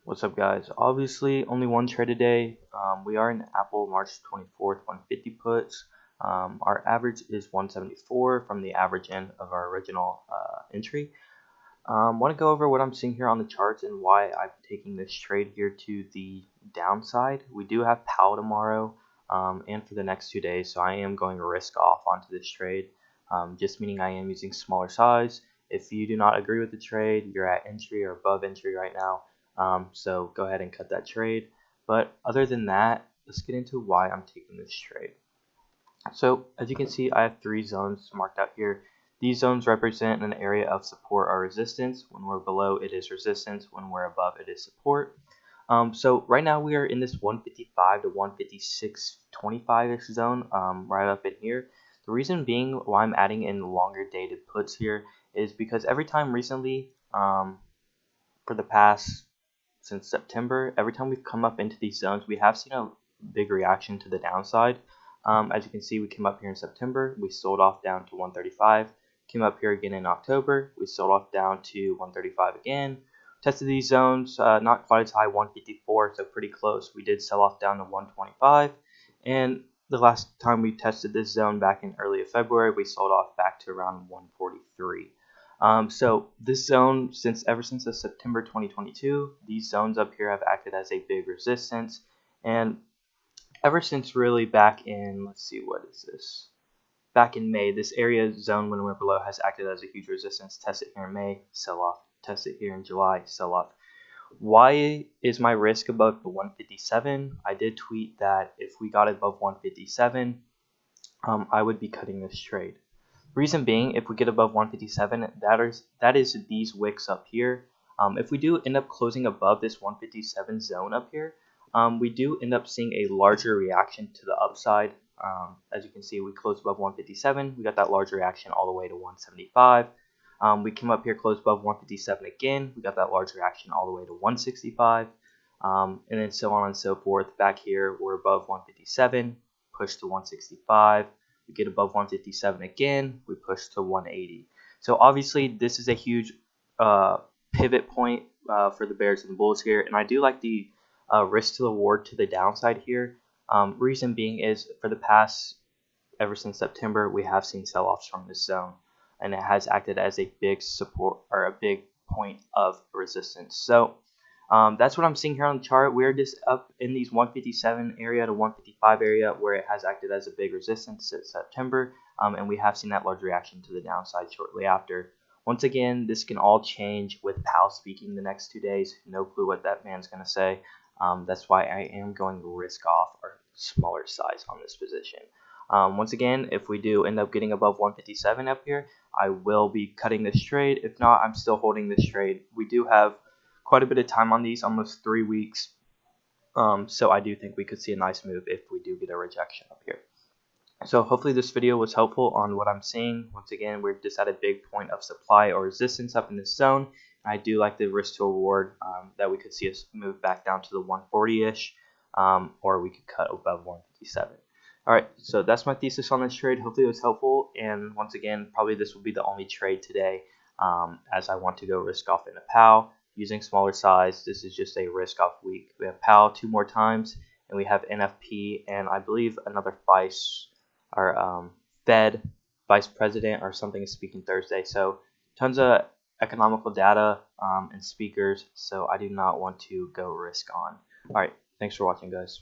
What's up, guys? Obviously, only one trade a day. We are in Apple March 24th 150 puts. Our average is 174 from the average end of our original entry. Want to go over what I'm seeing here on the charts and why I'm taking this trade here to the downside. We do have PAL tomorrow and for the next 2 days, so I am going to risk off onto this trade, just meaning I am using smaller size. If you do not agree with the trade, you're at entry or above entry right now. So go ahead and cut that trade. But other than that, let's get into why I'm taking this trade. So as you can see, I have 3 zones marked out here. These zones represent an area of support or resistance. When we're below, it is resistance. When we're above, it is support. So right now we are in this 155 to 156.25-ish zone, right up in here. The reason being why I'm adding in longer dated puts here is because every time recently, for the past since September, every time we've come up into these zones, we have seen a big reaction to the downside. As you can see, we came up here in September, we sold off down to 135, came up here again in October, we sold off down to 135 again, tested these zones, not quite as high, 154, so pretty close. We did sell off down to 125, and the last time we tested this zone back in early February, we sold off back to around 143. So this zone, ever since the September 2022, these zones up here have acted as a big resistance, and ever since really back in, let's see, what is this? Back in May, this area zone when we're below has acted as a huge resistance. Test it here in May, sell off. Test it here in July, sell off. Why is my risk above the 157? I did tweet that if we got above 157, I would be cutting this trade. Reason being, if we get above 157, that is these wicks up here. If we do end up closing above this 157 zone up here, we do end up seeing a larger reaction to the upside. As you can see, we closed above 157. We got that large reaction all the way to 175. We came up here, closed above 157 again. We got that large reaction all the way to 165. And then so on and so forth. Back here, we're above 157, push to 165. We get above 157 again, we push to 180. So obviously this is a huge pivot point for the bears and bulls here, and I do like the risk to reward to the downside here. Reason being is for the past, ever since September, we have seen sell-offs from this zone, and it has acted as a big support or a big point of resistance. So that's what I'm seeing here on the chart. We're just up in these 157 area to 155 area where it has acted as a big resistance since September, and we have seen that large reaction to the downside shortly after. Once again, this can all change with Powell speaking the next 2 days. No clue what that man's going to say. That's why I am going to risk off our smaller size on this position. Once again, if we do end up getting above 157 up here, I will be cutting this trade. If not, I'm still holding this trade. We do have quite a bit of time on these, almost 3 weeks. So I do think we could see a nice move if we do get a rejection up here. So hopefully this video was helpful on what I'm seeing. Once again, we're just at a big point of supply or resistance up in this zone. I do like the risk to reward that we could see us move back down to the 140-ish, or we could cut above 157. All right, so that's my thesis on this trade. Hopefully it was helpful. And once again, probably this will be the only trade today, as I want to go risk off into POW. Using smaller size, this is just a risk off week. We have PAL 2 more times, and we have NFP, and I believe another Fed vice president or something is speaking Thursday. So tons of economical data and speakers, so I do not want to go risk on. All right, thanks for watching, guys.